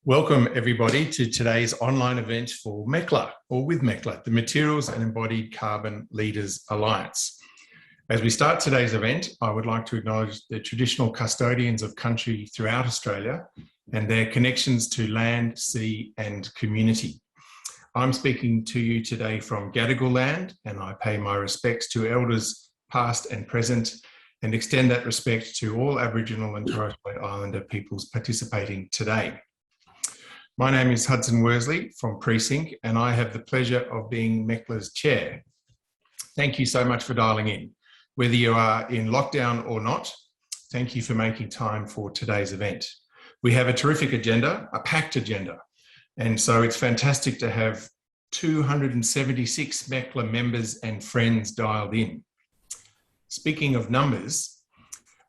Welcome everybody to today's online event for MECLA, or with MECLA, the Materials and Embodied Carbon Leaders Alliance. As we start today's event, I would like to acknowledge the traditional custodians of country throughout Australia and their connections to land, sea and community. I'm speaking to you today from Gadigal land, and I pay my respects to elders past and present and extend that respect to all Aboriginal and Torres Strait Islander peoples participating today. My name is Hudson Worsley from Precinct, and I have the pleasure of being MECLA's chair. Thank you so much for dialing in. Whether you are in lockdown or not, thank you for making time for today's event. We have a terrific agenda, a packed agenda, and so it's fantastic to have 276 MECLA members and friends dialed in. Speaking of numbers,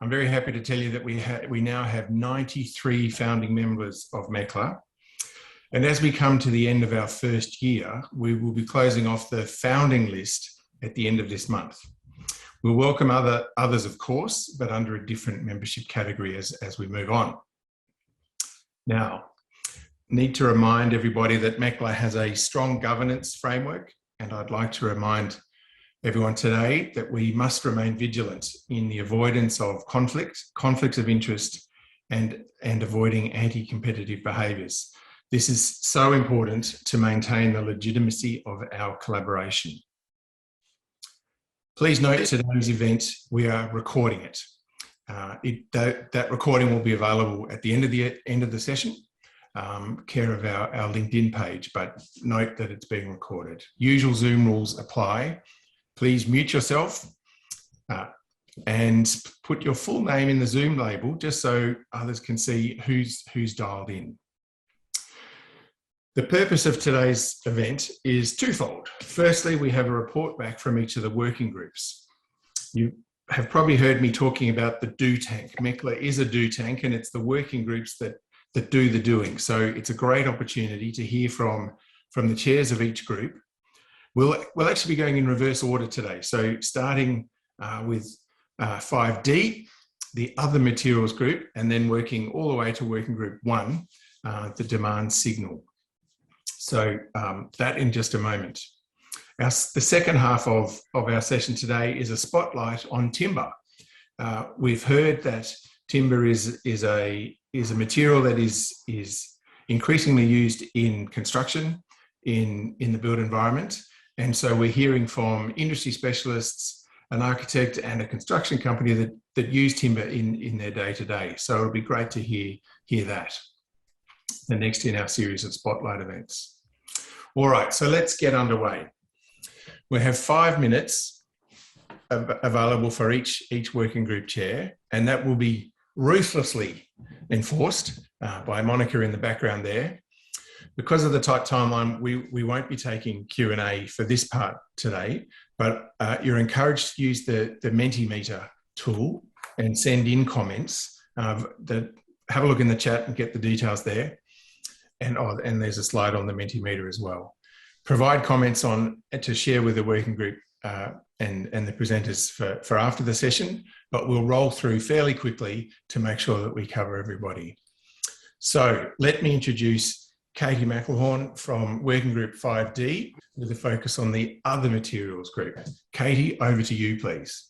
I'm very happy to tell you that we now have 93 founding members of MECLA. And as we come to the end of our first year, we will be closing off the founding list at the end of this month. We'll welcome others, of course, but under a different membership category as we move on. Now, need to remind everybody that MECLA has a strong governance framework, and I'd like to remind everyone today that we must remain vigilant in the avoidance of conflicts of interest, and avoiding anti-competitive behaviours. This is so important to maintain the legitimacy of our collaboration. Please note today's event, we are recording it. That recording will be available at the end of the session, care of our LinkedIn page, but note that it's being recorded. Usual Zoom rules apply. Please mute yourself and put your full name in the Zoom label just so others can see who's dialed in. The purpose of today's event is twofold. Firstly, we have a report back from each of the working groups. You have probably heard me talking about the do tank. MECLA is a do tank, and it's the working groups that do the doing. So it's a great opportunity to hear from the chairs of each group. We'll actually be going in reverse order today. So starting with 5D, the other materials group, and then working all the way to working group 1, the demand signal. So that in just a moment. The second half of our session today is a spotlight on timber. We've heard that timber is a material that is increasingly used in construction, in the built environment. And so we're hearing from industry specialists, an architect and a construction company that use timber in their day-to-day. So it'll be great to hear that. The next in our series of spotlight events. All right, so let's get underway. We have 5 minutes available for each working group chair, and that will be ruthlessly enforced by Monica in the background there. Because of the tight timeline, we won't be taking Q&A for this part today, but you're encouraged to use the Mentimeter tool and send in comments. Have a look in the chat and get the details there. And there's a slide on the Mentimeter as well. Provide comments to share with the working group and the presenters for after the session, but we'll roll through fairly quickly to make sure that we cover everybody. So let me introduce Katie McElhorn from Working Group 5D with a focus on the other materials group. Katie, over to you, please.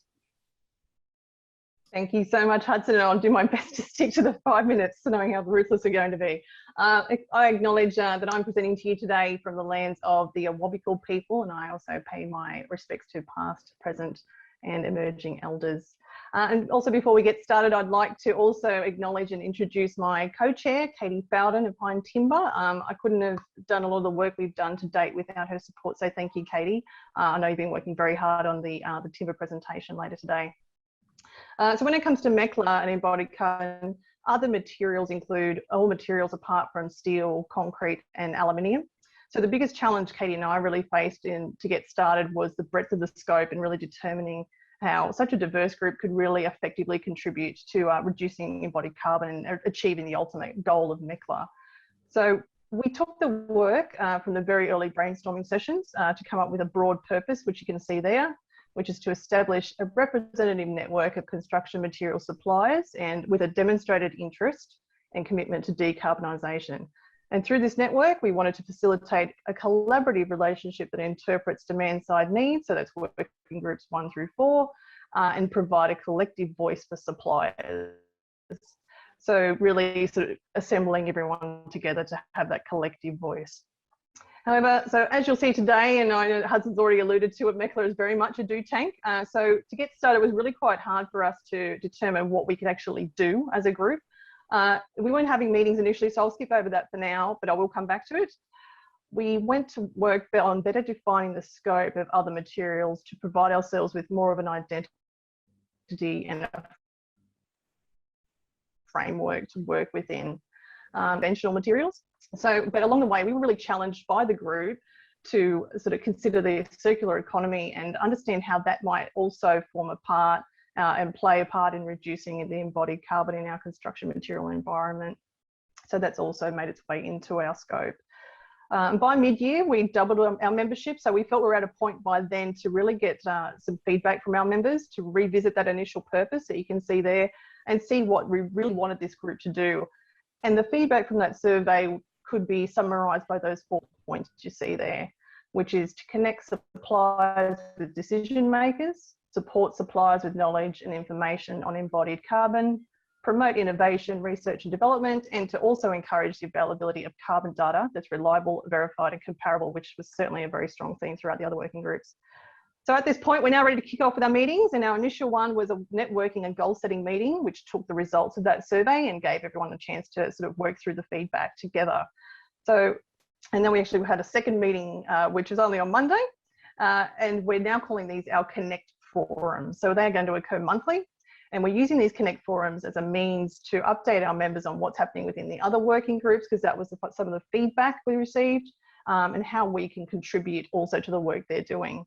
Thank you so much, Hudson, and I'll do my best to stick to the 5 minutes, knowing how ruthless we're going to be. I acknowledge that I'm presenting to you today from the lands of the Awabakal people, and I also pay my respects to past, present, and emerging elders. And also, before we get started, I'd like to also acknowledge and introduce my co-chair, Katie Fowden of Pine Timber. I couldn't have done a lot of the work we've done to date without her support, so thank you, Katie. I know you've been working very hard on the timber presentation later today. So when it comes to MECLA and embodied carbon, other materials include all materials apart from steel, concrete and aluminium. So the biggest challenge Katie and I really faced to get started was the breadth of the scope and really determining how such a diverse group could really effectively contribute to reducing embodied carbon and achieving the ultimate goal of MECLA. So we took the work from the very early brainstorming sessions to come up with a broad purpose, which you can see there, which is to establish a representative network of construction material suppliers and with a demonstrated interest and commitment to decarbonisation. And through this network, we wanted to facilitate a collaborative relationship that interprets demand-side needs, so that's working groups 1 through 4, and provide a collective voice for suppliers. So really sort of assembling everyone together to have that collective voice. However, so as you'll see today, and I know Hudson's already alluded to it, MECLA is very much a do tank. So to get started, it was really quite hard for us to determine what we could actually do as a group. We weren't having meetings initially, so I'll skip over that for now, but I will come back to it. We went to work on better defining the scope of other materials to provide ourselves with more of an identity and a framework to work within conventional materials. So, but along the way, we were really challenged by the group to sort of consider the circular economy and understand how that might also form a part and play a part in reducing the embodied carbon in our construction material environment. So that's also made its way into our scope. By mid-year, we doubled our membership. So we felt we were at a point by then to really get some feedback from our members to revisit that initial purpose that you can see there and see what we really wanted this group to do. And the feedback from that survey could be summarised by those 4 points you see there, which is to connect suppliers with decision makers, support suppliers with knowledge and information on embodied carbon, promote innovation, research and development, and to also encourage the availability of carbon data that's reliable, verified and comparable, which was certainly a very strong theme throughout the other working groups. So at this point, we're now ready to kick off with our meetings, and our initial one was a networking and goal setting meeting, which took the results of that survey and gave everyone a chance to sort of work through the feedback together. So, and then we actually had a second meeting, which was only on Monday, and we're now calling these our Connect forums. So they're going to occur monthly, and we're using these Connect forums as a means to update our members on what's happening within the other working groups, because that was some of the feedback we received, and how we can contribute also to the work they're doing.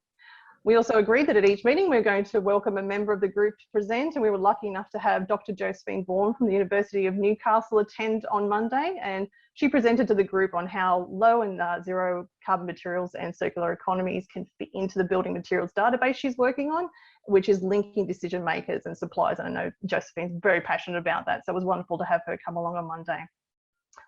We also agreed that at each meeting we're going to welcome a member of the group to present, and we were lucky enough to have Dr. Josephine Bourne from the University of Newcastle attend on Monday, and she presented to the group on how low and zero carbon materials and circular economies can fit into the building materials database she's working on, which is linking decision makers and suppliers. And I know Josephine's very passionate about that, so it was wonderful to have her come along on Monday.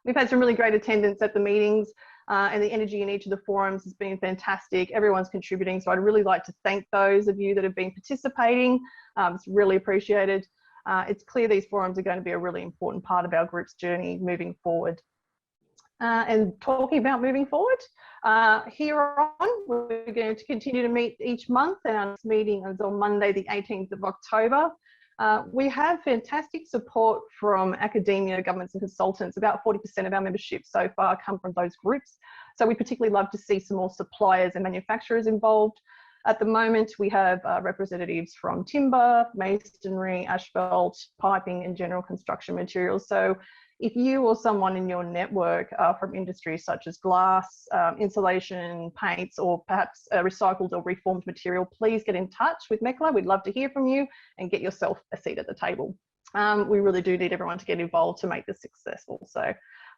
We've had some really great attendance at the meetings, and the energy in each of the forums has been fantastic. Everyone's contributing, so I'd really like to thank those of you that have been participating. It's really appreciated. It's clear these forums are going to be a really important part of our group's journey moving forward. And talking about moving forward, here on, we're going to continue to meet each month, and our next meeting is on Monday, the 18th of October. We have fantastic support from academia, governments and consultants. About 40% of our membership so far come from those groups. So we particularly love to see some more suppliers and manufacturers involved. At the moment, we have representatives from timber, masonry, asphalt, piping and general construction materials. So if you or someone in your network are from industries such as glass, insulation, paints, or perhaps recycled or reformed material, please get in touch with MECLA. We'd love to hear from you and get yourself a seat at the table. We really do need everyone to get involved to make this successful. So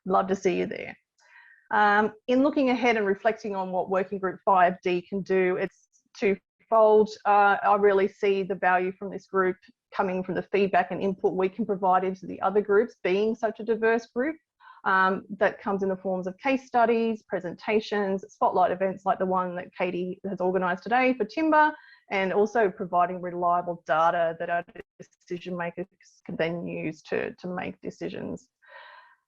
love to see you there. In looking ahead and reflecting on what Working Group 5D can do, it's twofold. I really see the value from this group coming from the feedback and input we can provide into the other groups, being such a diverse group. That comes in the forms of case studies, presentations, spotlight events like the one that Katie has organised today for timber, and also providing reliable data that our decision makers can then use to make decisions.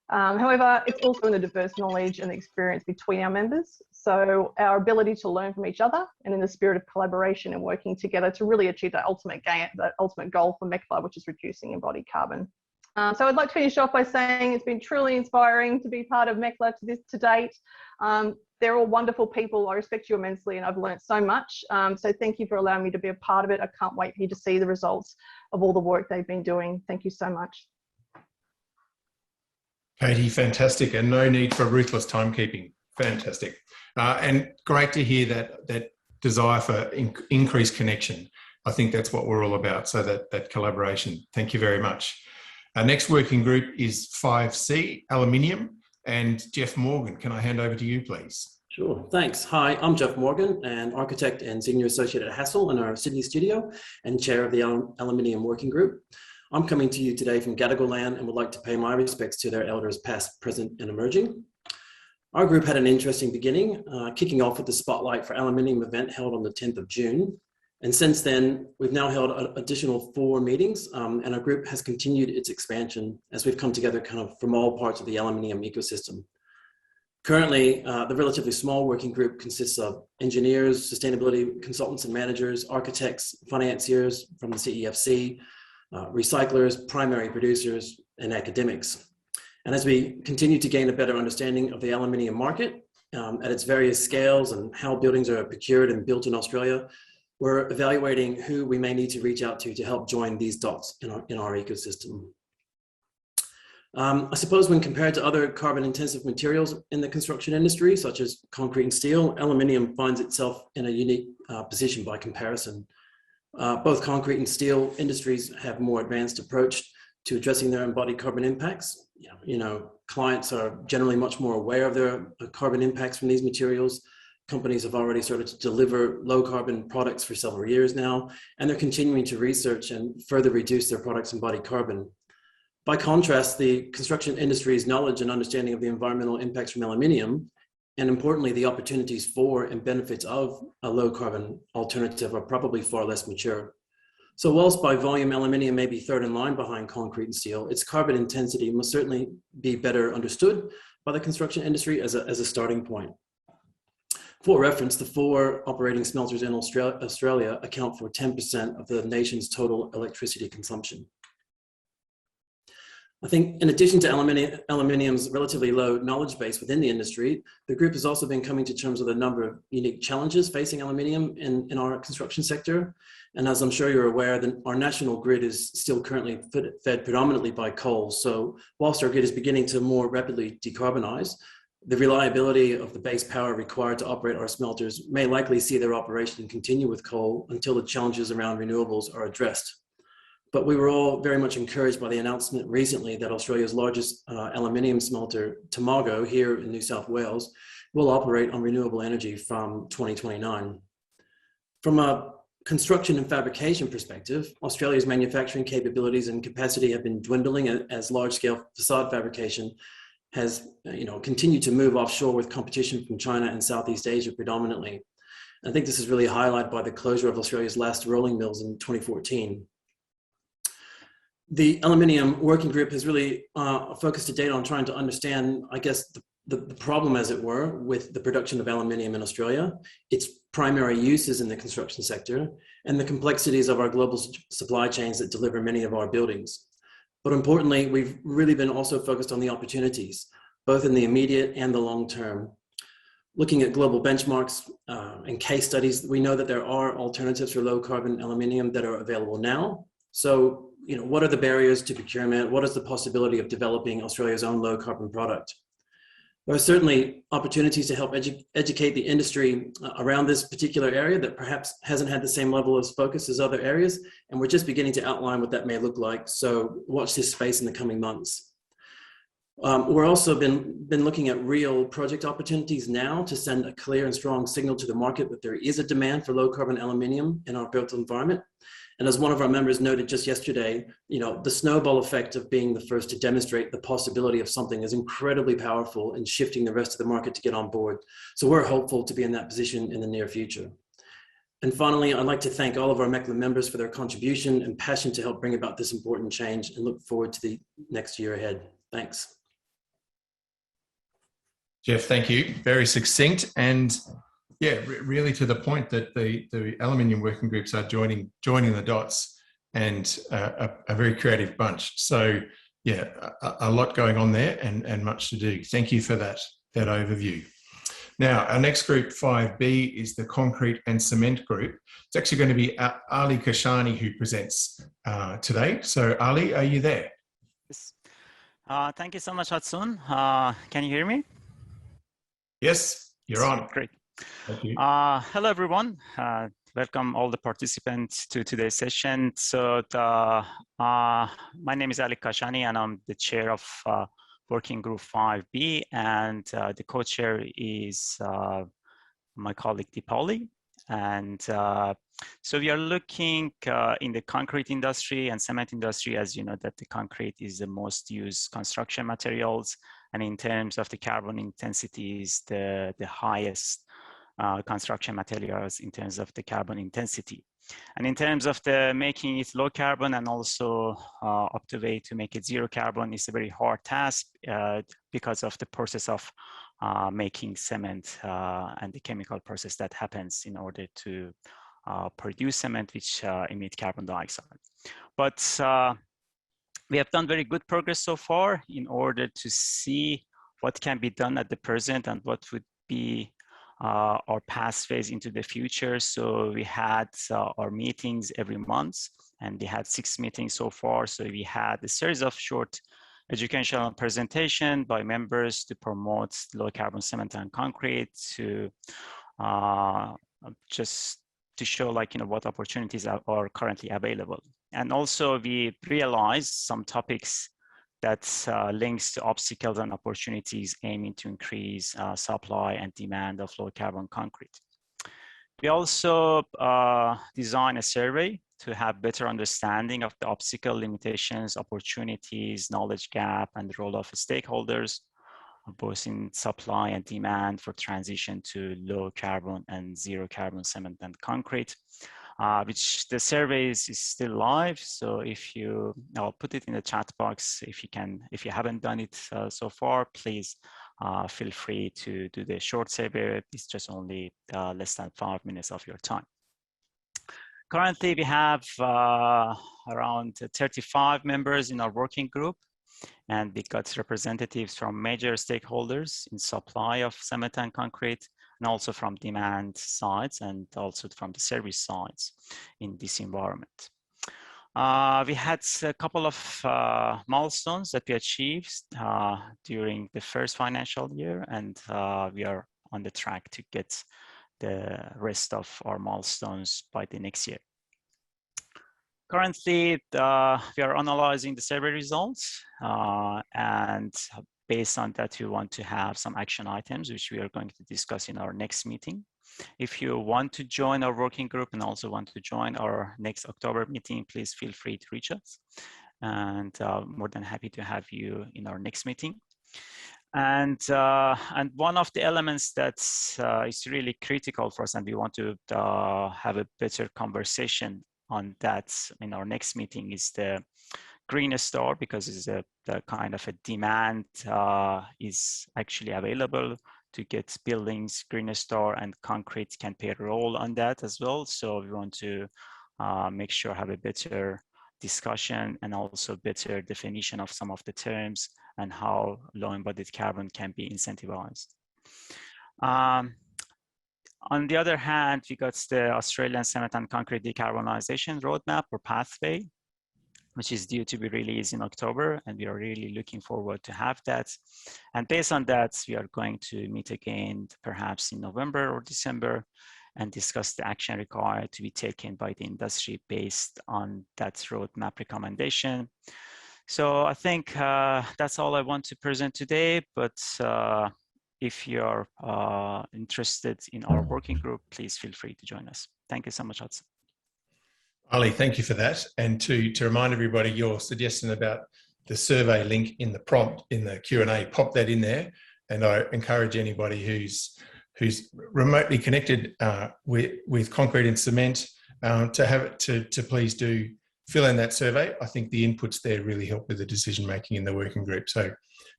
However, it's also in the diverse knowledge and experience between our members. So our ability to learn from each other, and in the spirit of collaboration and working together to really achieve that ultimate goal for MECLA, which is reducing embodied carbon. So I'd like to finish off by saying it's been truly inspiring to be part of MECLA to date. They're all wonderful people. I respect you immensely, and I've learned so much. So thank you for allowing me to be a part of it. I can't wait for you to see the results of all the work they've been doing. Thank you so much. Katie, fantastic, and no need for ruthless timekeeping. Fantastic, and great to hear that desire for increased connection. I think that's what we're all about. So that collaboration. Thank you very much. Our next working group is 5C, aluminium, and Jeff Morgan. Can I hand over to you, please? Sure, thanks. Hi, I'm Jeff Morgan, an architect and senior associate at Hassel in our Sydney studio and chair of the aluminium working group. I'm coming to you today from Gadigal land and would like to pay my respects to their elders past, present and emerging. Our group had an interesting beginning, kicking off with the Spotlight for Aluminium event held on the 10th of June. And since then, we've now held an additional 4 meetings, and our group has continued its expansion as we've come together kind of from all parts of the aluminium ecosystem. Currently, the relatively small working group consists of engineers, sustainability consultants and managers, architects, financiers from the CEFC, recyclers, primary producers, and academics. And as we continue to gain a better understanding of the aluminium market at its various scales and how buildings are procured and built in Australia, we're evaluating who we may need to reach out to help join these dots in our ecosystem. I suppose when compared to other carbon-intensive materials in the construction industry, such as concrete and steel, aluminium finds itself in a unique position by comparison. Both concrete and steel industries have a more advanced approach to addressing their embodied carbon impacts. Clients are generally much more aware of their carbon impacts from these materials. Companies have already started to deliver low carbon products for several years now, and they're continuing to research and further reduce their products' embodied carbon. By contrast, the construction industry's knowledge and understanding of the environmental impacts from aluminium, and importantly, the opportunities for and benefits of a low carbon alternative are probably far less mature. So whilst by volume, aluminium may be third in line behind concrete and steel, its carbon intensity must certainly be better understood by the construction industry as a starting point. For reference, the 4 operating smelters in Australia account for 10% of the nation's total electricity consumption. I think in addition to aluminium's relatively low knowledge base within the industry, the group has also been coming to terms with a number of unique challenges facing aluminium in our construction sector. And as I'm sure you're aware, our national grid is still currently fed predominantly by coal. So whilst our grid is beginning to more rapidly decarbonize, the reliability of the base power required to operate our smelters may likely see their operation continue with coal until the challenges around renewables are addressed. But we were all very much encouraged by the announcement recently that Australia's largest aluminium smelter, Tomago, here in New South Wales, will operate on renewable energy from 2029. From a construction and fabrication perspective, Australia's manufacturing capabilities and capacity have been dwindling as large-scale facade fabrication has continued to move offshore with competition from China and Southeast Asia predominantly. I think this is really highlighted by the closure of Australia's last rolling mills in 2014. The Aluminium Working Group has really focused to date on trying to understand, I guess, the problem, as it were, with the production of aluminium in Australia, its primary uses in the construction sector, and the complexities of our global supply chains that deliver many of our buildings. But importantly, we've really been also focused on the opportunities, both in the immediate and the long term. Looking at global benchmarks and case studies, we know that there are alternatives for low carbon aluminium that are available now. So, what are the barriers to procurement? What is the possibility of developing Australia's own low carbon product? There are certainly opportunities to help educate the industry around this particular area that perhaps hasn't had the same level of focus as other areas, and we're just beginning to outline what that may look like. So watch this space in the coming months. We're also been looking at real project opportunities now to send a clear and strong signal to the market that there is a demand for low carbon aluminium in our built environment. And as one of our members noted just yesterday, the snowball effect of being the first to demonstrate the possibility of something is incredibly powerful in shifting the rest of the market to get on board. So we're hopeful to be in that position in the near future. And finally, I'd like to thank all of our MECLA members for their contribution and passion to help bring about this important change, and look forward to the next year ahead. Thanks. Jeff, thank you. Very succinct, and yeah, really to the point that the aluminium working groups are joining the dots, and a very creative bunch. So yeah, a lot going on there, and much to do. Thank you for that overview. Now, our next group, 5B, is the concrete and cement group. It's actually going to be Ali Kashani who presents today. So Ali, are you there? Yes. Thank you so much, Hudson. Can you hear me? Yes, you're on. Great. Thank you. Hello, everyone. Welcome all the participants to today's session. So my name is Ali Kashani, and I'm the chair of Working Group 5B, and the co-chair is my colleague Deepali. And so we are looking in the concrete industry and cement industry, as you know, that the concrete is the most used construction materials. And in terms of the carbon intensity, is the highest construction materials in terms of the carbon intensity. And in terms of the making it low carbon and also up to way to make it zero carbon is a very hard task because of the process of making cement and the chemical process that happens in order to produce cement which emit carbon dioxide. But we have done very good progress so far in order to see what can be done at the present and what would be our pathways into the future. So we had our meetings every month, and we had 6 meetings so far. So we had a series of short educational presentation by members to promote low carbon cement and concrete, to just to show what opportunities are currently available. And also we realized some topics that links to obstacles and opportunities aiming to increase supply and demand of low carbon concrete. We also designed a survey to have better understanding of the obstacle, limitations, opportunities, knowledge gap, and the role of stakeholders, both in supply and demand for transition to low carbon and zero carbon cement and concrete. Which the survey is still live. So I'll put it in the chat box. If you haven't done it so far, please feel free to do the short survey. It's just only less than 5 minutes of your time. Currently, we have around 35 members in our working group, and we got representatives from major stakeholders in supply of cement and concrete, and also from demand sides and also from the service sides in this environment. We had a couple of milestones that we achieved during the first financial year, and we are on the track to get the rest of our milestones by the next year. Currently, we are analyzing the survey results, and based on that, we want to have some action items, which we are going to discuss in our next meeting. If you want to join our working group and also want to join our next October meeting, please feel free to reach us. And more than happy to have you in our next meeting. And one of the elements that is really critical for us, and we want to have a better conversation on that in our next meeting, is the green star, because it's the kind of a demand is actually available to get buildings green star, and concrete can play a role on that as well. So we want to make sure have a better discussion and also better definition of some of the terms and how low embodied carbon can be incentivized. On the other hand, we got the Australian Cement and Concrete Decarbonisation Roadmap or Pathway, which is due to be released in October, and we are really looking forward to have that. And based on that, we are going to meet again, perhaps in November or December, and discuss the action required to be taken by the industry based on that roadmap recommendation. So I think that's all I want to present today, but if you're interested in our working group, please feel free to join us. Thank you so much, Hudson. Ali, thank you for that. And to remind everybody, your suggestion about the survey link in the prompt, in the Q&A, pop that in there. And I encourage anybody who's remotely connected with concrete and cement to please do fill in that survey. I think the inputs there really help with the decision making in the working group. So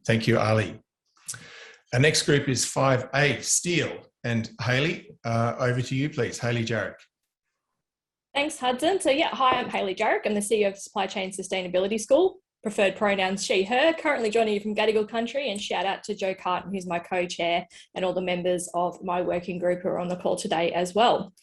thank you, Ali. Our next group is 5A, Steel. And Hayley, over to you, please. Hayley Jarrick. Thanks, Hudson. So yeah, hi, I'm Hayley Jarrick. I'm the CEO of Supply Chain Sustainability School. Preferred pronouns she, her. Currently joining you from Gadigal country, and shout out to Joe Carton, who's my co-chair, and all the members of my working group who are on the call today as well.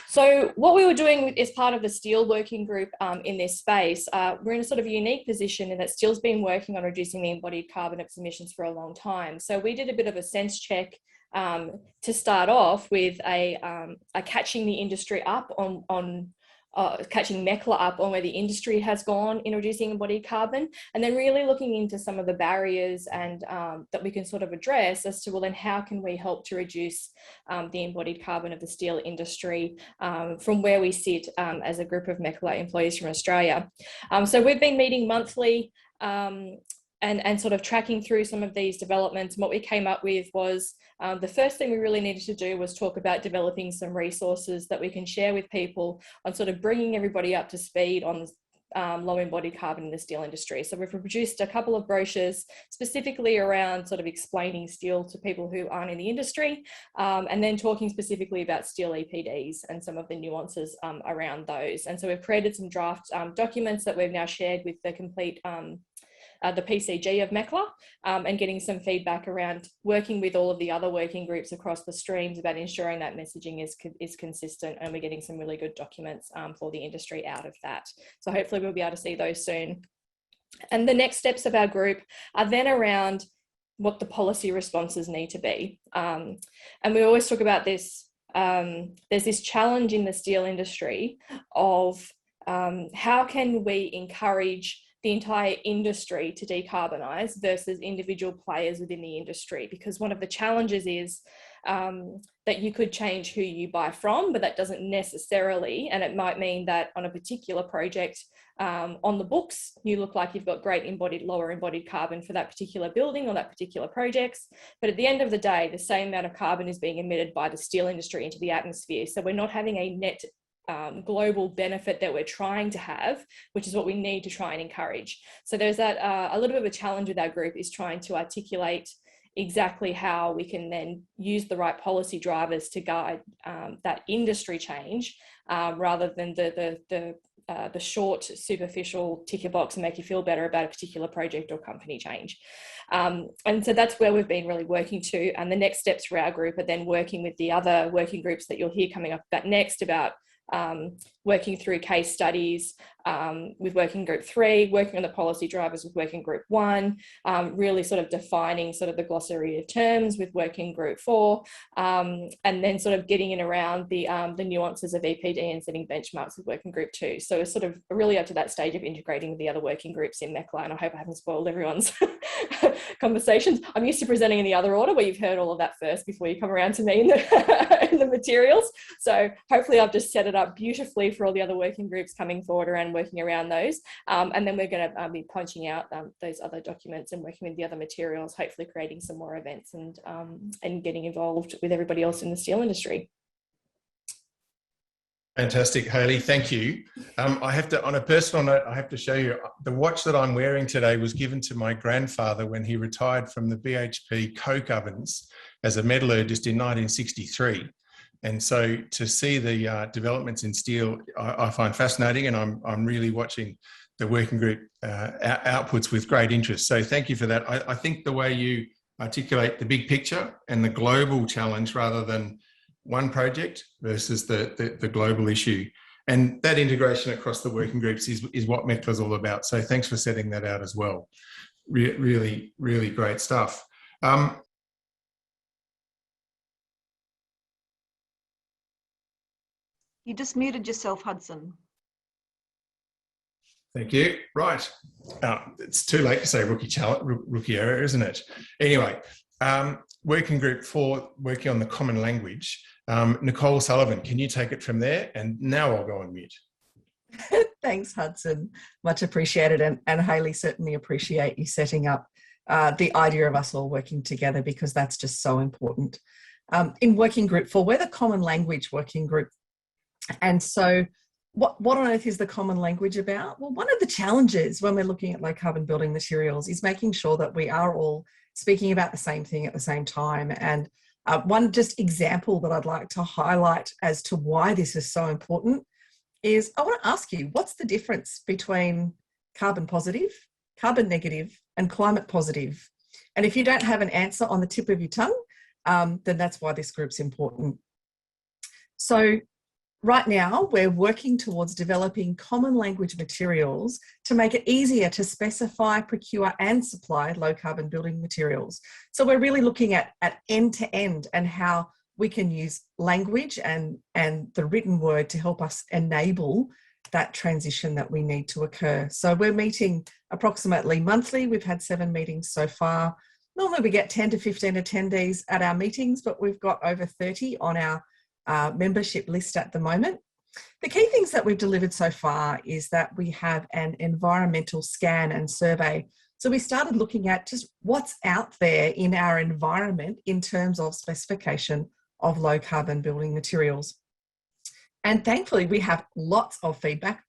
So what we were doing as part of the Steel working group in this space, we're in a sort of unique position in that Steel's been working on reducing the embodied carbon of its emissions for a long time. So we did a bit of a sense check to start off with a catching the industry up on catching MECLA up on where the industry has gone in reducing embodied carbon, and then really looking into some of the barriers and that we can sort of address as to, well, then how can we help to reduce the embodied carbon of the steel industry from where we sit as a group of MECLA employees from Australia. So we've been meeting monthly and sort of tracking through some of these developments. And what we came up with was the first thing we really needed to do was talk about developing some resources that we can share with people on sort of bringing everybody up to speed on low embodied carbon in the steel industry. So we've produced a couple of brochures specifically around sort of explaining steel to people who aren't in the industry, and then talking specifically about steel EPDs and some of the nuances around those. And so we've created some draft documents that we've now shared with the complete the PCG of MECLA, and getting some feedback around working with all of the other working groups across the streams about ensuring that messaging is consistent, and we're getting some really good documents for the industry out of that. So hopefully we'll be able to see those soon. And the next steps of our group are then around what the policy responses need to be. And we always talk about this, there's this challenge in the steel industry of how can we encourage the entire industry to decarbonise versus individual players within the industry, because one of the challenges is that you could change who you buy from, but that doesn't necessarily, and it might mean that on a particular project on the books, you look like you've got great lower embodied carbon for that particular building or that particular projects. But at the end of the day, the same amount of carbon is being emitted by the steel industry into the atmosphere. So we're not having a net global benefit that we're trying to have, which is what we need to try and encourage. So there's that a little bit of a challenge with our group is trying to articulate exactly how we can then use the right policy drivers to guide that industry change, rather than the short, superficial ticker box and make you feel better about a particular project or company change. And so that's where we've been really working to. And the next steps for our group are then working with the other working groups that you'll hear coming up about next, about working through case studies with Working Group 3, working on the policy drivers with Working Group 1, really sort of defining sort of the glossary of terms with Working Group 4, and then sort of getting in around the nuances of EPD and setting benchmarks with Working Group 2. So we're sort of really up to that stage of integrating with the other working groups in MECLA, and I hope I haven't spoiled everyone's conversations. I'm used to presenting in the other order where you've heard all of that first before you come around to me in the materials. So hopefully I've just set it up beautifully for all the other working groups coming forward around working around those. And then we're going to be punching out those other documents and working with the other materials, hopefully creating some more events and getting involved with everybody else in the steel industry. Fantastic, Hayley. Thank you. I have to, on a personal note, I have to show you the watch that I'm wearing today was given to my grandfather when he retired from the BHP coke ovens as a metallurgist in 1963. And so to see the developments in steel, I find fascinating, and I'm really watching the working group outputs with great interest. So thank you for that. I think the way you articulate the big picture and the global challenge rather than one project versus the global issue, and that integration across the working groups is what MECLA is all about. So thanks for setting that out as well. Really, really great stuff. You just muted yourself, Hudson. Thank you. Right. It's too late to say rookie error, isn't it? Anyway, Working Group 4, working on the common language. Nicole Sullivan, can you take it from there? And now I'll go on mute. Thanks, Hudson. Much appreciated. And Hayley, certainly appreciate you setting up the idea of us all working together, because that's just so important. In Working Group 4, we're the common language working group. And so what on earth is the common language about? Well, one of the challenges when we're looking at low carbon building materials is making sure that we are all speaking about the same thing at the same time. And one just example that I'd like to highlight as to why this is so important is I want to ask you, what's the difference between carbon positive, carbon negative, and climate positive? And if you don't have an answer on the tip of your tongue, then that's why this group's important. So right now, we're working towards developing common language materials to make it easier to specify, procure and supply low carbon building materials. So we're really looking at end to end and how we can use language and the written word to help us enable that transition that we need to occur. So we're meeting approximately monthly. We've had 7 meetings so far. Normally we get 10 to 15 attendees at our meetings, but we've got over 30 on our membership list at the moment. The key things that we've delivered so far is that we have an environmental scan and survey. So we started looking at just what's out there in our environment in terms of specification of low carbon building materials. And thankfully we have lots of feedback,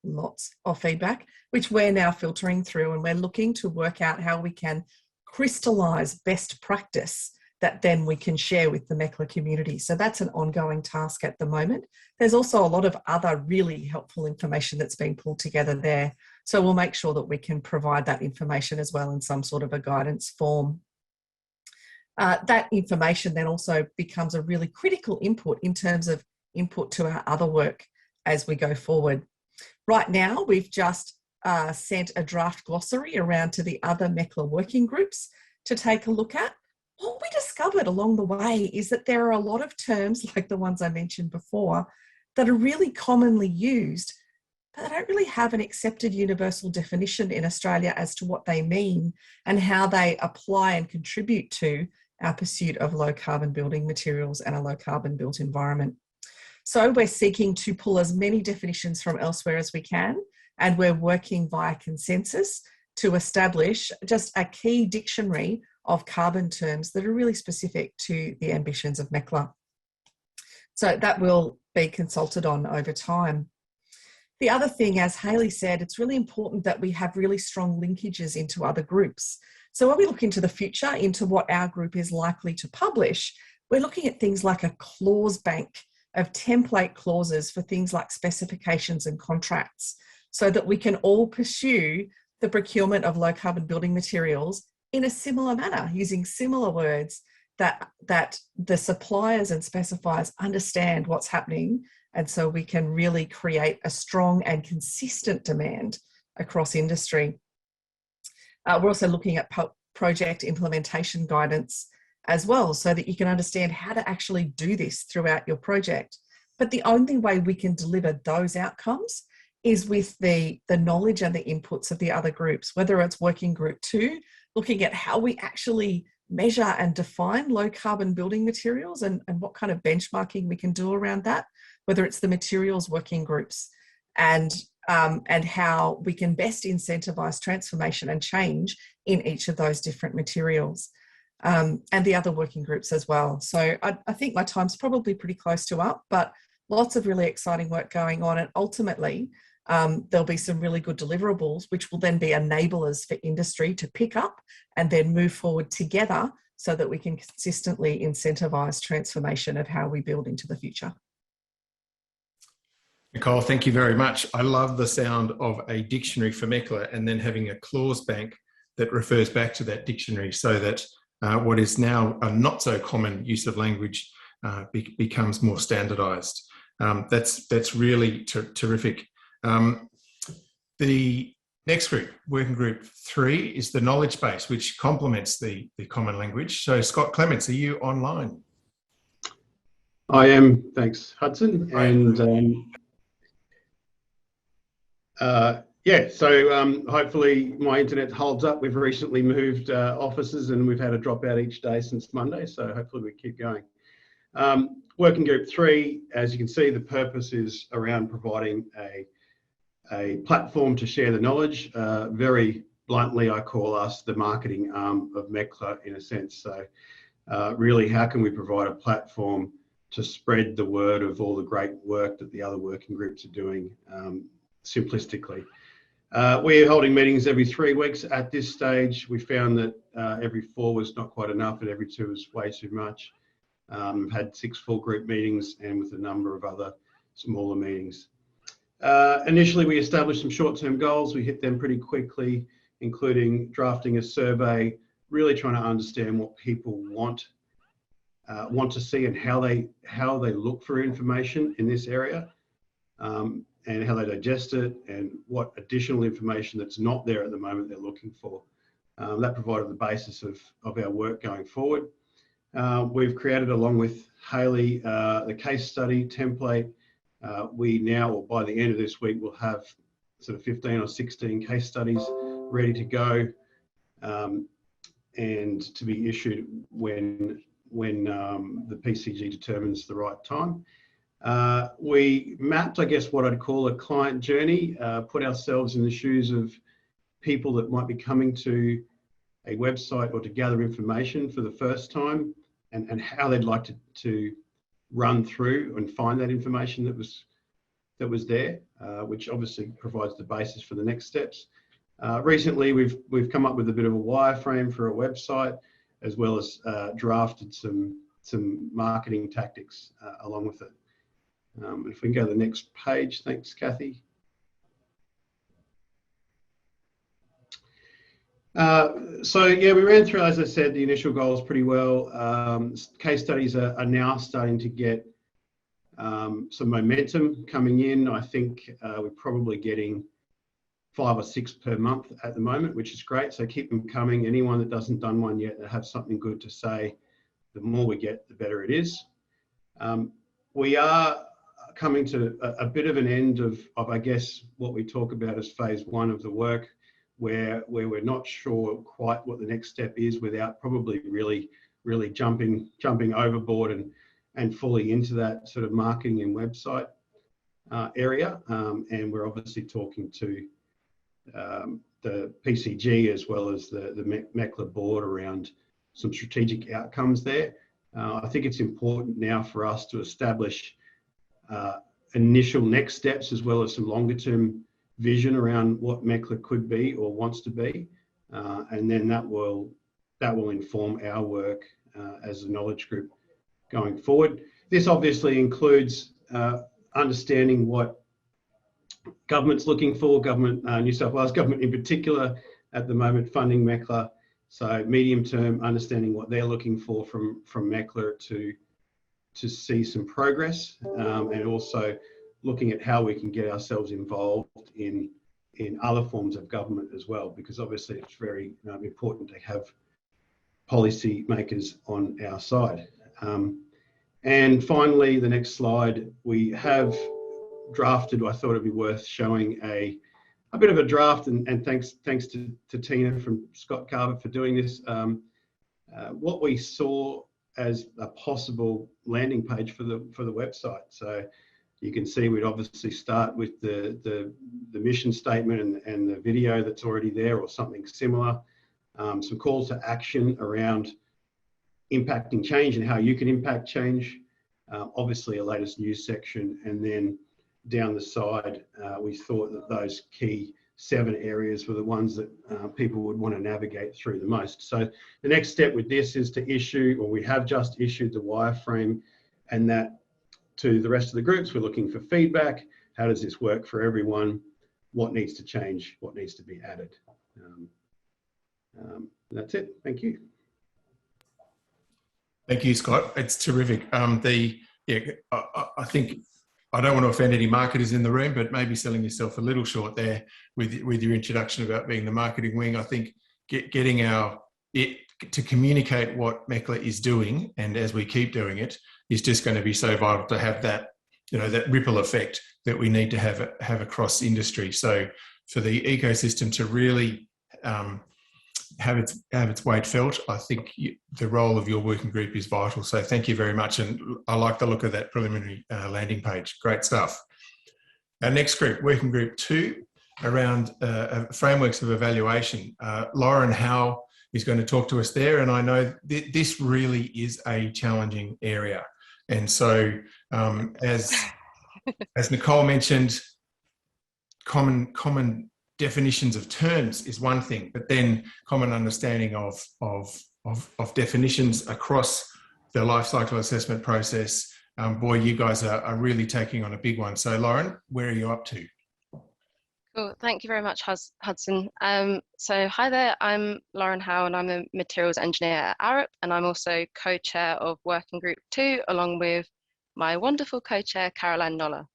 which we're now filtering through, and we're looking to work out how we can crystallize best practice that then we can share with the MECLA community. So that's an ongoing task at the moment. There's also a lot of other really helpful information that's being pulled together there. So we'll make sure that we can provide that information as well in some sort of a guidance form. That information then also becomes a really critical input in terms of input to our other work as we go forward. Right now, we've just sent a draft glossary around to the other MECLA working groups to take a look at. What we discovered along the way is that there are a lot of terms, like the ones I mentioned before, that are really commonly used, but they don't really have an accepted universal definition in Australia as to what they mean and how they apply and contribute to our pursuit of low carbon building materials and a low carbon built environment. So we're seeking to pull as many definitions from elsewhere as we can, and we're working via consensus to establish just a key dictionary of carbon terms that are really specific to the ambitions of MECLA. So that will be consulted on over time. The other thing, as Hayley said, it's really important that we have really strong linkages into other groups. So when we look into the future, into what our group is likely to publish, we're looking at things like a clause bank of template clauses for things like specifications and contracts, so that we can all pursue the procurement of low carbon building materials in a similar manner, using similar words that the suppliers and specifiers understand what's happening, and so we can really create a strong and consistent demand across industry. We're also looking at project implementation guidance as well, so that you can understand how to actually do this throughout your project. But the only way we can deliver those outcomes is with the knowledge and the inputs of the other groups, whether it's Working Group 2, looking at how we actually measure and define low carbon building materials and what kind of benchmarking we can do around that, whether it's the materials working groups, and how we can best incentivize transformation and change in each of those different materials, and the other working groups as well. So I think my time's probably pretty close to up, but lots of really exciting work going on, and ultimately there'll be some really good deliverables, which will then be enablers for industry to pick up and then move forward together so that we can consistently incentivize transformation of how we build into the future. Nicole, thank you very much. I love the sound of a dictionary for MECLA and then having a clause bank that refers back to that dictionary, so that what is now a not so common use of language becomes more standardized. That's really terrific. The next group, Working Group 3, is the knowledge base, which complements the common language. So Scott Clements, are you online? I am, thanks Hudson. And yeah, so hopefully my internet holds up. We've recently moved offices and we've had a dropout each day since Monday, so hopefully we keep going. Working Group 3, as you can see, the purpose is around providing a platform to share the knowledge. Very bluntly, I call us the marketing arm of MECLA in a sense. So really, how can we provide a platform to spread the word of all the great work that the other working groups are doing, simplistically? We're holding meetings every 3 weeks. At this stage, we found that every 4 was not quite enough and every 2 was way too much. We've had 6 full group meetings and with a number of other smaller meetings. Initially, we established some short-term goals. We hit them pretty quickly, including drafting a survey, really trying to understand what people want to see and how they look for information in this area, and how they digest it, and what additional information that's not there at the moment they're looking for. That provided the basis of our work going forward. We've created, along with Hayley, the case study template. We now, or by the end of this week, will have sort of 15 or 16 case studies ready to go, and to be issued when the PCG determines the right time. We mapped, I guess, what I'd call a client journey, put ourselves in the shoes of people that might be coming to a website or to gather information for the first time, and how they'd like to run through and find that information that was there, which obviously provides the basis for the next steps. Recently, we've come up with a bit of a wireframe for a website, as well as drafted some marketing tactics along with it. If we can go to the next page, thanks, Kathy. So yeah, we ran through, as I said, the initial goals pretty well. Case studies are now starting to get some momentum coming in. I think we're probably getting 5 or 6 per month at the moment, which is great. So keep them coming. Anyone that hasn't done one yet that have something good to say, the more we get, the better it is. We are coming to a bit of an end of I guess, what we talk about as phase 1 of the work, where we're not sure quite what the next step is without probably really jumping overboard and fully into that sort of marketing and website area. And we're obviously talking to the PCG as well as the MECLA board around some strategic outcomes there. I think it's important now for us to establish initial next steps as well as some longer term vision around what MECLA could be or wants to be, and then that will inform our work as a knowledge group going forward. This obviously includes understanding what government's looking for, New South Wales government in particular at the moment funding MECLA. So medium term, understanding what they're looking for from MECLA to see some progress, and also looking at how we can get ourselves involved in other forms of government as well, because obviously it's very important to have policy makers on our side. And finally, the next slide, we have drafted, I thought it'd be worth showing a bit of a draft, and thanks to Tina from Scott Carver for doing this. What we saw as a possible landing page for the website. So you can see we'd obviously start with the mission statement and the video that's already there or something similar. Some calls to action around impacting change and how you can impact change. Obviously a latest news section, and then down the side, we thought that those key 7 areas were the ones that people would want to navigate through the most. So the next step with this is to issue, or we have just issued, the wireframe, and that to the rest of the groups. We're looking for feedback. How does this work for everyone? What needs to change? What needs to be added? That's it. Thank you. Thank you, Scott. It's terrific. I think I don't want to offend any marketers in the room, but maybe selling yourself a little short there with your introduction about being the marketing wing. I think getting it to communicate what MECLA is doing, and as we keep doing it, is just going to be so vital to have that, that ripple effect that we need to have across industry. So for the ecosystem to really have its weight felt, I think the role of your working group is vital. So thank you very much, and I like the look of that preliminary landing page. Great stuff. Our next group, Working Group 2, around frameworks of evaluation. Lauren Howe is going to talk to us there, and I know this really is a challenging area. And so, as Nicole mentioned, common definitions of terms is one thing, but then common understanding of definitions across the life cycle assessment process. Boy, you guys are really taking on a big one. So Lauren, where are you up to? Cool. Thank you very much, Hudson. So hi there, I'm Lauren Howe, and I'm a materials engineer at Arup, and I'm also co-chair of Working Group 2, along with my wonderful co-chair, Caroline Noller.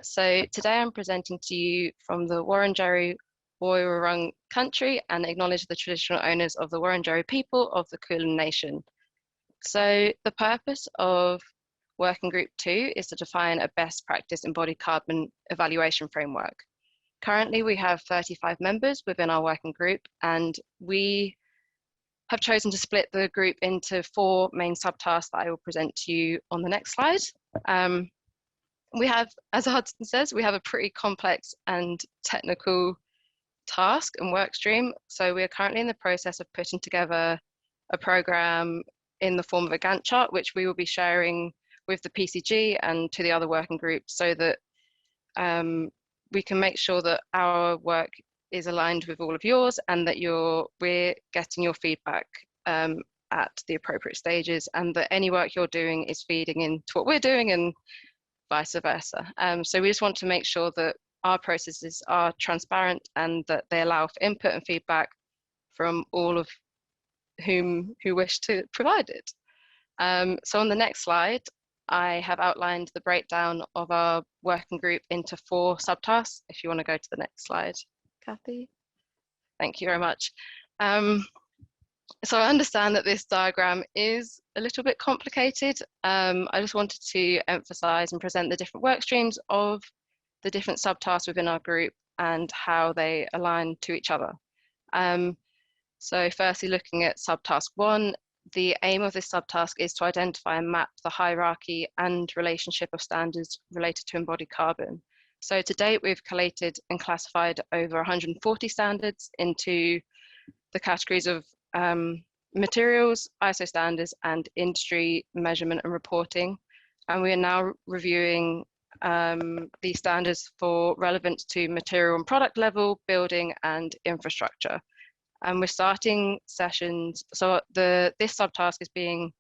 So today I'm presenting to you from the Wurundjeri Woi-wurrung country and acknowledge the traditional owners of the Wurundjeri people of the Kulin Nation. So the purpose of Working Group 2 is to define a best practice embodied carbon evaluation framework. Currently, we have 35 members within our working group, and we have chosen to split the group into 4 main subtasks that I will present to you on the next slide. We have, as Hudson says, we have a pretty complex and technical task and work stream. So we're currently in the process of putting together a program in the form of a Gantt chart, which we will be sharing with the PCG and to the other working groups, so that we can make sure that our work is aligned with all of yours, and that we're getting your feedback at the appropriate stages, and that any work you're doing is feeding into what we're doing and vice versa. So we just want to make sure that our processes are transparent and that they allow for input and feedback from all of who wish to provide it. So on the next slide, I have outlined the breakdown of our working group into 4 subtasks. If you want to go to the next slide, Kathy. Thank you very much. So I understand that this diagram is a little bit complicated. I just wanted to emphasize and present the different work streams of the different subtasks within our group and how they align to each other. So firstly, looking at subtask 1, the aim of this subtask is to identify and map the hierarchy and relationship of standards related to embodied carbon. So to date, we've collated and classified over 140 standards into the categories of materials, ISO standards, and industry measurement and reporting. And we are now reviewing these standards for relevance to material and product level, building, and infrastructure. And we're starting sessions. So this subtask is being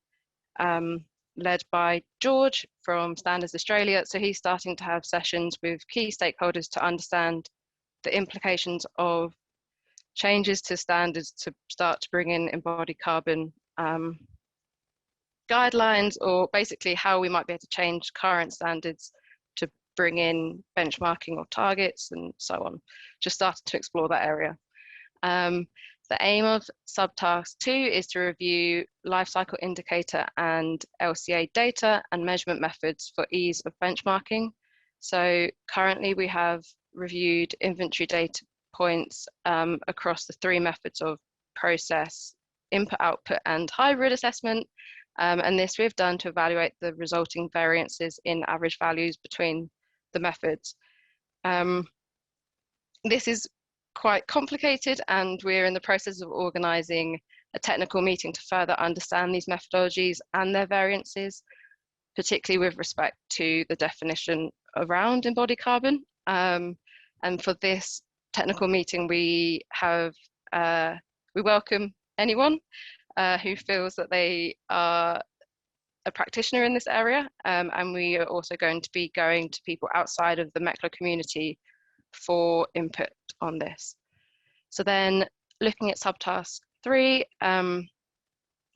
led by George from Standards Australia. So he's starting to have sessions with key stakeholders to understand the implications of changes to standards to start to bring in embodied carbon guidelines, or basically how we might be able to change current standards to bring in benchmarking or targets and so on. Just started to explore that area. The aim of subtask 2 is to review lifecycle indicator and LCA data and measurement methods for ease of benchmarking. So currently we have reviewed inventory data points across the 3 methods of process, input, output, and hybrid assessment. And this we've done to evaluate the resulting variances in average values between the methods. This is quite complicated, and we're in the process of organising a technical meeting to further understand these methodologies and their variances, particularly with respect to the definition around embodied carbon. And for this technical meeting, we welcome anyone who feels that they are a practitioner in this area, and we are also going to be going to people outside of the MECLA community for input on this. So then looking at subtask 3,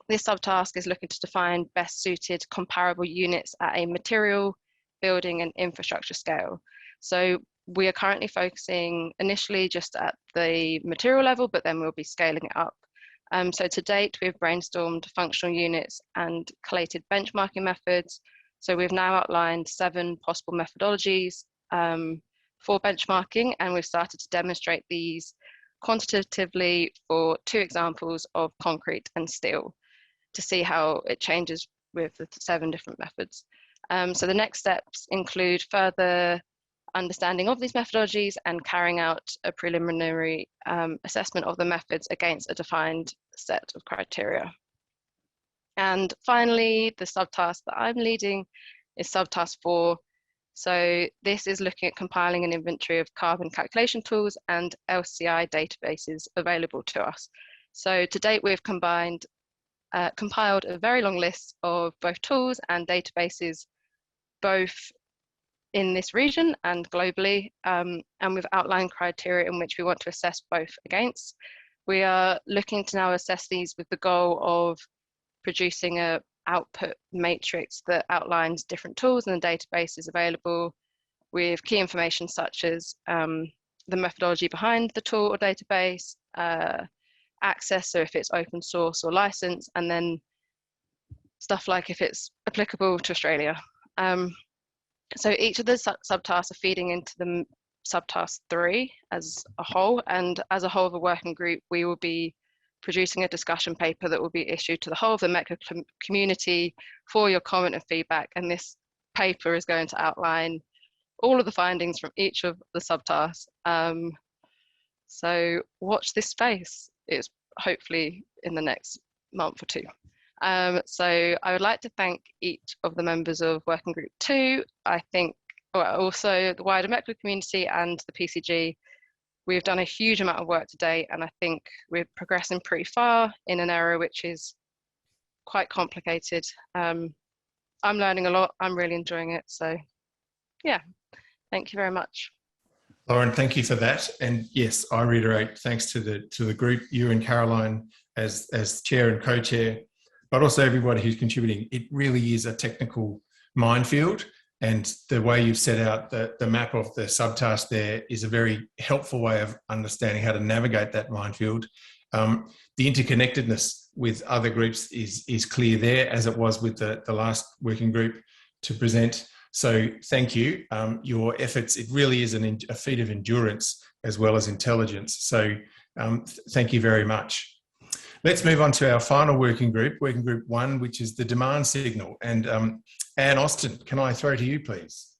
this subtask is looking to define best suited comparable units at a material, building, and infrastructure scale. So we are currently focusing initially just at the material level, but then we'll be scaling it up. So to date, we've brainstormed functional units and collated benchmarking methods. So we've now outlined 7 possible methodologies for benchmarking, and we've started to demonstrate these quantitatively for 2 examples of concrete and steel to see how it changes with the 7 different methods. So the next steps include further understanding of these methodologies and carrying out a preliminary assessment of the methods against a defined set of criteria. And finally, the subtask that I'm leading is subtask 4. So this is looking at compiling an inventory of carbon calculation tools and LCI databases available to us. So to date, we've compiled a very long list of both tools and databases, both in this region and globally, and we've outlined criteria in which we want to assess both against. We are looking to now assess these with the goal of producing a output matrix that outlines different tools and the databases available with key information such as the methodology behind the tool or database, access, so if it's open source or licensed, and then stuff like if it's applicable to Australia. So each of the subtasks are feeding into the subtask 3 as a whole, and as a whole of a working group, we will be producing a discussion paper that will be issued to the whole of the MECLA community for your comment and feedback. And this paper is going to outline all of the findings from each of the subtasks. So watch this space. It's hopefully in the next month or two. So I would like to thank each of the members of Working Group 2. I think also the wider MECLA community and the PCG. We've done a huge amount of work today, and I think we're progressing pretty far in an area which is quite complicated. I'm learning a lot. I'm really enjoying it. So yeah, thank you very much. Lauren, thank you for that. And yes, I reiterate thanks to the group, you and Caroline as chair and co-chair, but also everybody who's contributing. It really is a technical minefield, and the way you've set out the map of the subtask there is a very helpful way of understanding how to navigate that minefield. The interconnectedness with other groups is clear there, as it was with the last working group to present. So thank you. Your efforts, it really is a feat of endurance as well as intelligence. So thank you very much. Let's move on to our final working group 1, which is the demand signal. And Anne Austin, can I throw to you, please?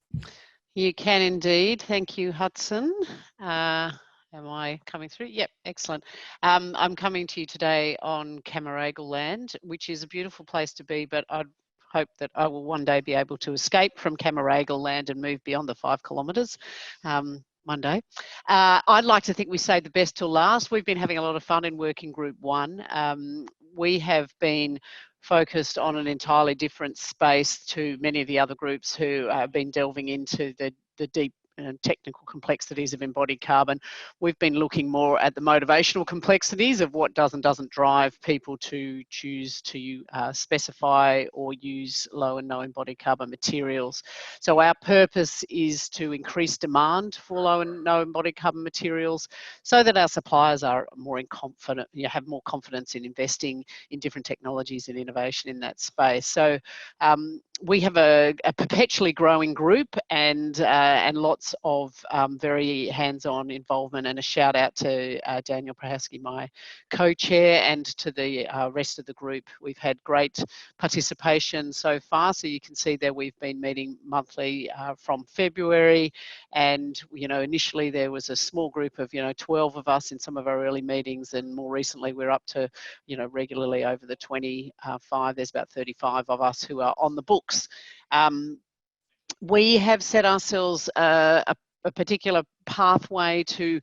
You can indeed. Thank you, Hudson. Am I coming through? Yep, excellent. I'm coming to you today on Camaragal land, which is a beautiful place to be, but I'd hope that I will one day be able to escape from Camaragal land and move beyond the 5 kilometres one day. I'd like to think we saved the best till last. We've been having a lot of fun in Working Group 1. We have been focused on an entirely different space to many of the other groups who have been delving into the deep and technical complexities of embodied carbon. We've been looking more at the motivational complexities of what does and doesn't drive people to choose to specify or use low and no embodied carbon materials. So our purpose is to increase demand for low and no embodied carbon materials so that our suppliers are more confident, have more confidence in investing in different technologies and innovation in that space. So we have a perpetually growing group and lots of very hands-on involvement, and a shout out to Daniel Prohaski, my co-chair, and to the rest of the group. We've had great participation so far, so you can see that we've been meeting monthly from February, and initially there was a small group of 12 of us in some of our early meetings, and more recently we're up to regularly over the 25. There's about 35 of us who are on the books. We have set ourselves a particular pathway to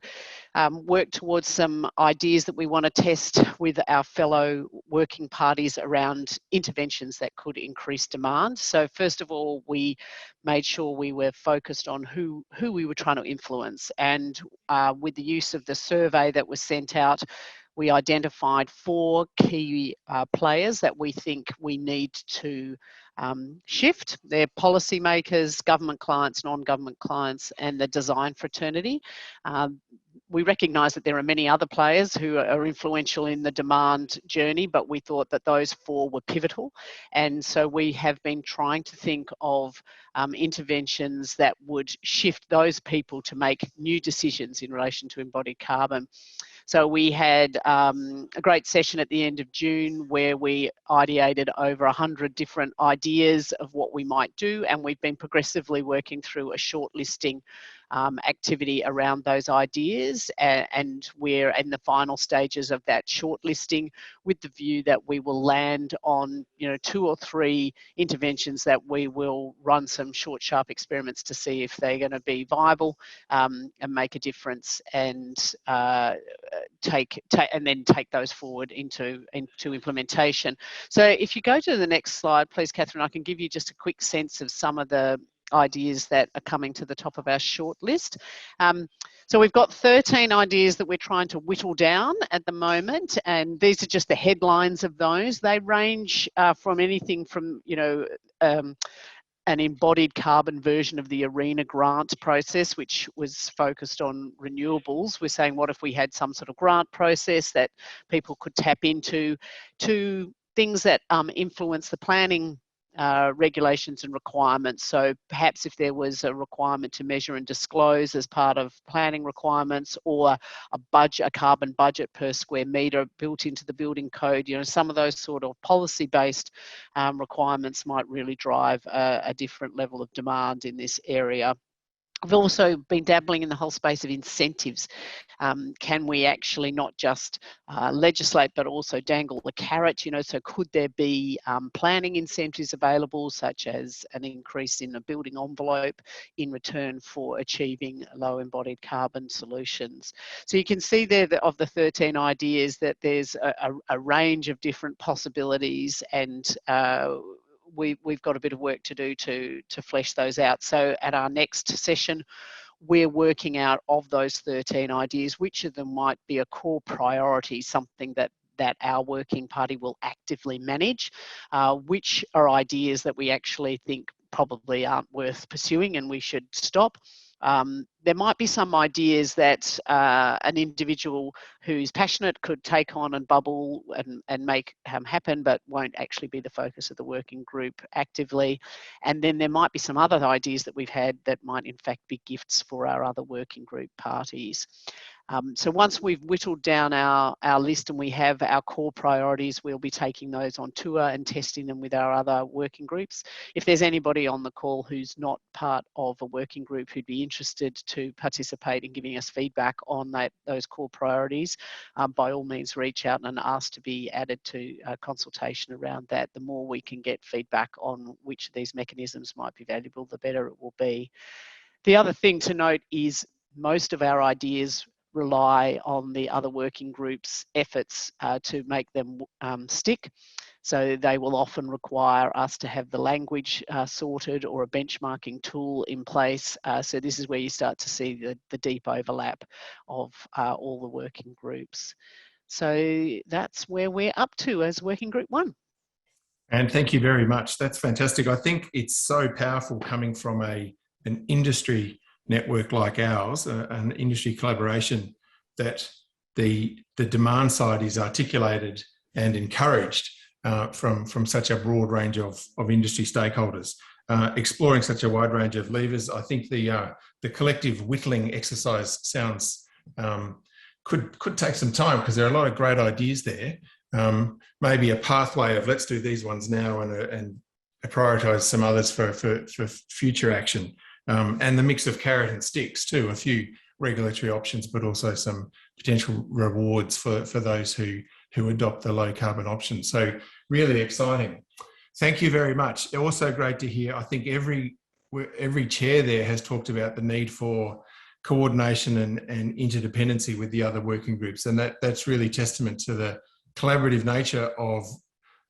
work towards some ideas that we want to test with our fellow working parties around interventions that could increase demand. So first of all, we made sure we were focused on who we were trying to influence, and with the use of the survey that was sent out, we identified 4 key players that we think we need to shift. They're policymakers, government clients, non-government clients, and the design fraternity. We recognise that there are many other players who are influential in the demand journey, but we thought that those 4 were pivotal. And so we have been trying to think of interventions that would shift those people to make new decisions in relation to embodied carbon. So we had a great session at the end of June where we ideated over 100 different ideas of what we might do, and we've been progressively working through a shortlisting activity around those ideas, and we're in the final stages of that shortlisting with the view that we will land on 2 or 3 interventions that we will run some short, sharp experiments to see if they're going to be viable and make a difference, and then take those forward into implementation. So if you go to the next slide, please, Catherine, I can give you just a quick sense of some of the ideas that are coming to the top of our short list. So we've got 13 ideas that we're trying to whittle down at the moment, and these are just the headlines of those. They range from anything from an embodied carbon version of the ARENA grant process, which was focused on renewables. We're saying, what if we had some sort of grant process that people could tap into, to things that influence the planning regulations and requirements. So perhaps if there was a requirement to measure and disclose as part of planning requirements, or a carbon budget per square metre built into the building code, some of those sort of policy-based requirements might really drive a different level of demand in this area. I've also been dabbling in the whole space of incentives. Can we actually not just legislate, but also dangle the carrot? You know, so could there be planning incentives available, such as an increase in the building envelope in return for achieving low embodied carbon solutions? So you can see there that of the 13 ideas that there's a range of different possibilities, and we've got a bit of work to do to flesh those out. So at our next session, we're working out of those 13 ideas, which of them might be a core priority, something that our working party will actively manage, which are ideas that we actually think probably aren't worth pursuing and we should stop. There might be some ideas that an individual who's passionate could take on and bubble and make happen, but won't actually be the focus of the working group actively. And then there might be some other ideas that we've had that might in fact be gifts for our other working group parties. So once we've whittled down our list and we have our core priorities, we'll be taking those on tour and testing them with our other working groups. If there's anybody on the call who's not part of a working group who'd be interested to participate in giving us feedback on those core priorities, by all means reach out and ask to be added to a consultation around that. The more we can get feedback on which of these mechanisms might be valuable, the better it will be. The other thing to note is most of our ideas rely on the other working groups' efforts to make them stick. So they will often require us to have the language sorted or a benchmarking tool in place. So this is where you start to see the deep overlap of all the working groups. So that's where we're up to as Working Group 1. And thank you very much. That's fantastic. I think it's so powerful coming from an industry network like ours, an industry collaboration, that the demand side is articulated and encouraged from such a broad range of industry stakeholders. Exploring such a wide range of levers, I think the collective whittling exercise sounds could take some time, because there are a lot of great ideas there. Maybe a pathway of let's do these ones now and prioritise some others for future action. And the mix of carrot and sticks too, a few regulatory options, but also some potential rewards for those who adopt the low carbon option. So really exciting. Thank you very much. Also great to hear. I think every chair there has talked about the need for coordination and interdependency with the other working groups. And that's really testament to the collaborative nature of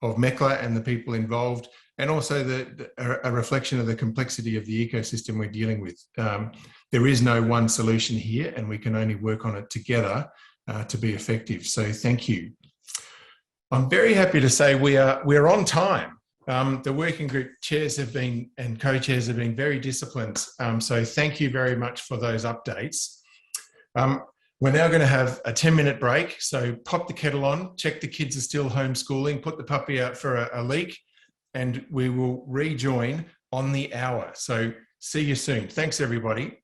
MECLA and the people involved, and also a reflection of the complexity of the ecosystem we're dealing with. There is no one solution here, and we can only work on it together to be effective. So thank you. I'm very happy to say we're on time. The working group chairs have been, and co-chairs have been, very disciplined. So thank you very much for those updates. We're now going to have a 10-minute break. So pop the kettle on, check the kids are still homeschooling, put the puppy out for a leak, and we will rejoin on the hour. So see you soon. Thanks, everybody.